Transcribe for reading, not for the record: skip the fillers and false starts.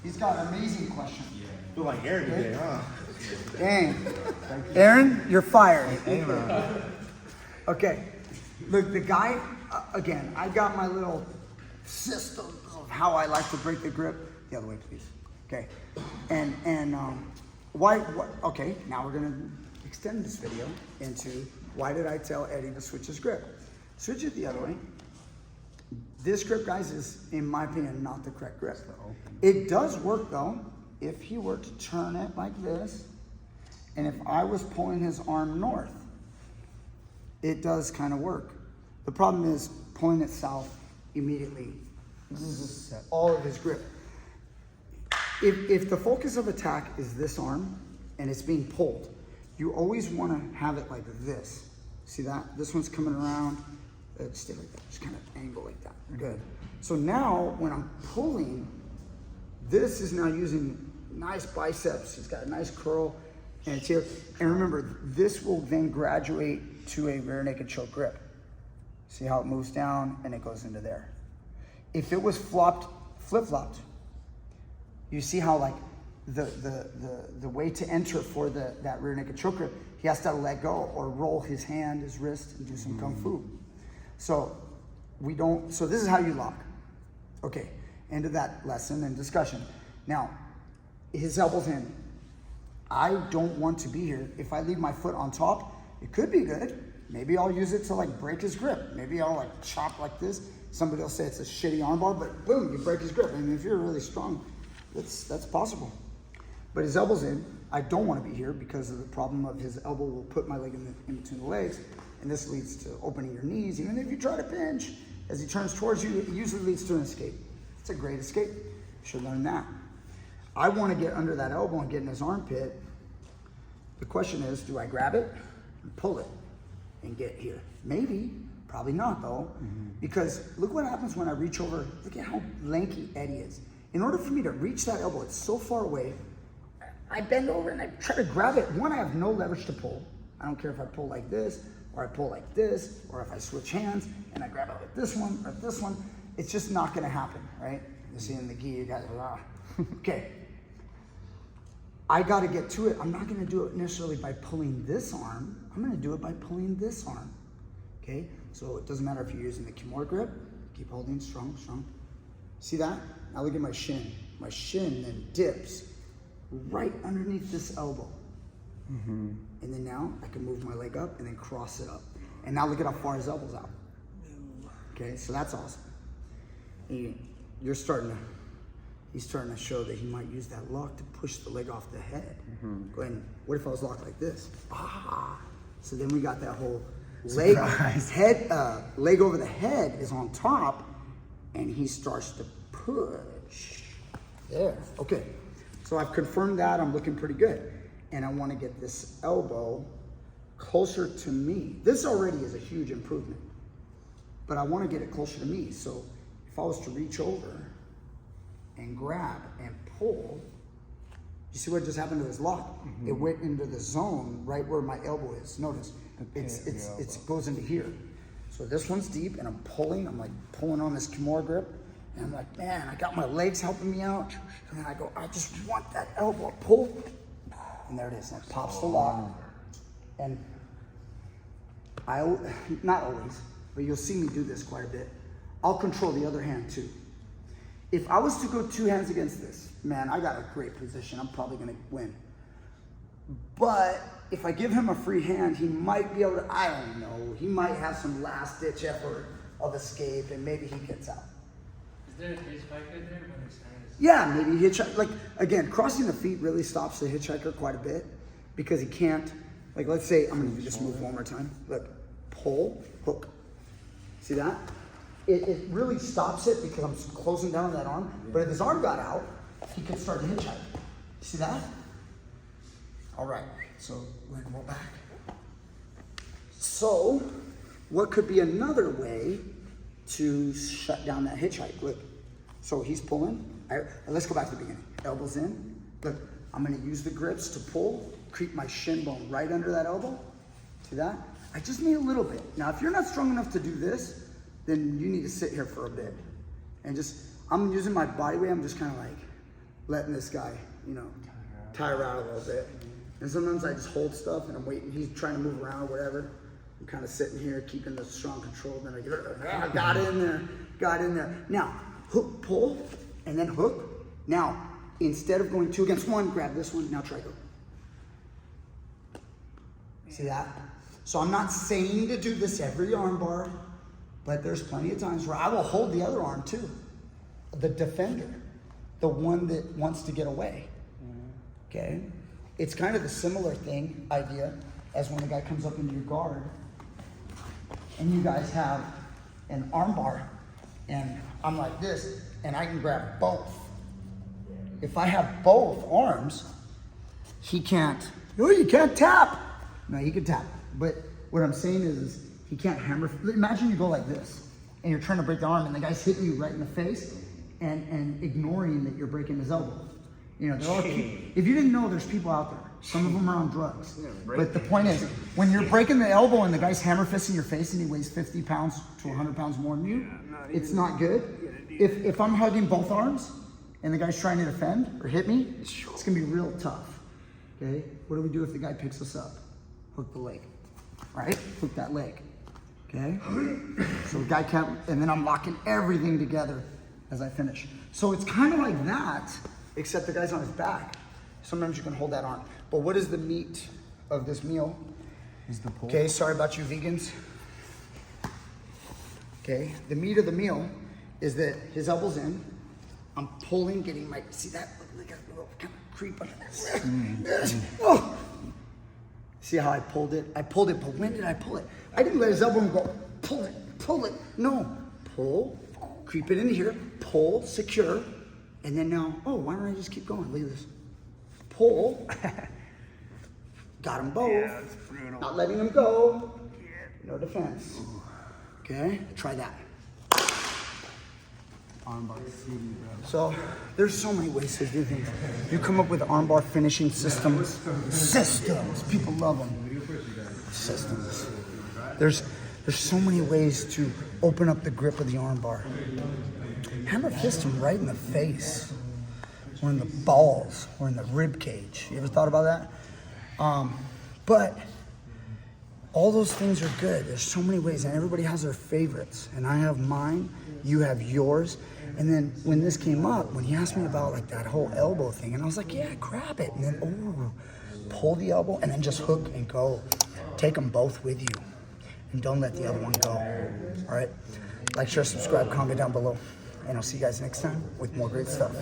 He's got an amazing question. Feel like Aaron today, huh? Dang. Aaron, you're fired. Hey, man. Okay. Look, the guy, again, I got my little system of how I like to break the grip. The other way, please. Okay. And okay, now we're going to extend this video into why did I tell Eddie to switch his grip? Switch it the other way. This grip, guys, is, in my opinion, not the correct grip. It does work, though, if he were to turn it like this, and if I was pulling his arm north, it does kind of work. The problem is pulling it south immediately. This is all of his grip. If the focus of attack is this arm, and it's being pulled, you always want to have it like this. See that? This one's coming around. Stay like that. Just kind of angle like that. Good. So now, when I'm pulling, this is now using nice biceps. It's got a nice curl, and it's here. And remember, this will then graduate to a rear naked choke grip. See how it moves down and it goes into there. If it was flip-flopped, you see how like the way to enter for that rear naked choke grip, he has to let go or roll his hand, his wrist, and do some kung fu. So this is how you lock. Okay, end of that lesson and discussion. Now, his elbow's in. I don't want to be here. If I leave my foot on top, it could be good. Maybe I'll use it to like break his grip. Maybe I'll like chop like this. Somebody will say it's a shitty armbar, but boom, you break his grip. And if you're really strong, that's possible. But his elbow's in. I don't want to be here because of the problem of his elbow will put my leg in between the legs. And this leads to opening your knees. Even if you try to pinch, as he turns towards you, it usually leads to an escape. It's a great escape. You should learn that. I want to get under that elbow and get in his armpit. The question is, do I grab it and pull it and get here? Maybe, probably not though, because look what happens when I reach over. Look at how lanky Eddie is. In order for me to reach that elbow, it's so far away, I bend over and I try to grab it. One, I have no leverage to pull. I don't care if I pull like this, or I pull like this, or if I switch hands and I grab it like this one or this one. It's just not gonna happen, right? You see in the gi, you guys are, okay. I gotta get to it. I'm not gonna do it necessarily by pulling this arm. I'm gonna do it by pulling this arm, okay? So it doesn't matter if you're using the Kimura grip, keep holding strong, strong. See that? Now look at my shin. My shin then dips right underneath this elbow. And then now I can move my leg up and then cross it up. And now look at how far his elbow's out. Okay, so that's awesome. He's starting to show that he might use that lock to push the leg off the head. Go ahead and, what if I was locked like this? So then we got that whole leg, leg over the head is on top, and he starts to push. There, okay. So I've confirmed that, I'm looking pretty good. And I want to get this elbow closer to me. This already is a huge improvement, but I want to get it closer to me. So if I was to reach over and grab and pull, you see what just happened to his lock? It went into the zone right where my elbow is. Notice, it goes into here. So this one's deep and I'm like pulling on this Kimura grip. And I'm like, man, I got my legs helping me out. And then I go, I just want that elbow pull. And there it is, and it pops the lock. And not always, but you'll see me do this quite a bit. I'll control the other hand too. If I was to go two hands against this, man, I got a great position. I'm probably gonna win. But if I give him a free hand, he might be able to, I don't know, he might have some last ditch effort of escape and maybe he gets out. Is there a hitchhiker there when his hand is... Yeah, maybe hitchhiker. Like, again, crossing the feet really stops the hitchhiker quite a bit because he can't, like, let's say, I'm gonna just move one more time. Look, pull, hook. See that? It really stops it because I'm closing down on that arm. But if his arm got out, he could start to hitchhike. See that? All right, so we're gonna go back. So, what could be another way to shut down that hitchhike? Look, so he's pulling. Let's go back to the beginning. Elbows in. Look, I'm gonna use the grips to pull, creep my shin bone right under that elbow. See that? I just need a little bit. Now, if you're not strong enough to do this, then you need to sit here for a bit. And just, I'm using my body weight, I'm just kind of like letting this guy, tire out a little bit. And sometimes I just hold stuff and I'm waiting. He's trying to move around or whatever. I'm kind of sitting here, keeping the strong control. Then I get, got in there. Now, hook, pull, and then hook. Now, instead of going 2 against 1, grab this one. Now try go. See that? So I'm not saying to do this every arm bar, but there's plenty of times where I will hold the other arm too. The defender, the one that wants to get away. Okay? It's kind of the similar idea as when the guy comes up into your guard and you guys have an arm bar and I'm like this and I can grab both. If I have both arms, he can't, you can't tap. No, he can tap. But what I'm saying is he can't hammer. Imagine you go like this and you're trying to break the arm and the guy's hitting you right in the face and ignoring that you're breaking his elbow. If you didn't know, there's people out there. Some of them are on drugs. But the point is, when you're breaking the elbow and the guy's hammer fisting your face and he weighs 50 pounds to 100 pounds more than you, it's not good. If I'm hugging both arms and the guy's trying to defend or hit me, it's gonna be real tough. Okay? What do we do if the guy picks us up? Hook the leg, right? Hook that leg, okay? So the guy can't, and then I'm locking everything together as I finish. So it's kind of like that, except the guy's on his back. Sometimes you can hold that arm. But what is the meat of this meal? Is the pull. Okay, sorry about you vegans. Okay, the meat of the meal is that his elbow's in. I'm pulling, getting my, see that? Look at a little kind of creep under this. Oh. See how I pulled it? I pulled it, but when did I pull it? I didn't let his elbow go, pull it. No, pull, creep it into here, pull, secure, and then now, why don't I just keep going? Look at this. Pull, got them both, not letting them go, no defense. Okay, try that. Armbar. So there's so many ways to do things. You come up with armbar finishing systems. People love them. Systems. There's so many ways to open up the grip of the armbar. Hammer fist him right in the face, or in the balls, or in the rib cage. You ever thought about that? But all those things are good. There's so many ways, and everybody has their favorites. And I have mine, you have yours. And then when this came up, when he asked me about like that whole elbow thing, and I was like, yeah, grab it. And then, pull the elbow, and then just hook and go. Take them both with you. And don't let the other one go. All right? Like, share, subscribe, comment down below. And I'll see you guys next time with more great stuff.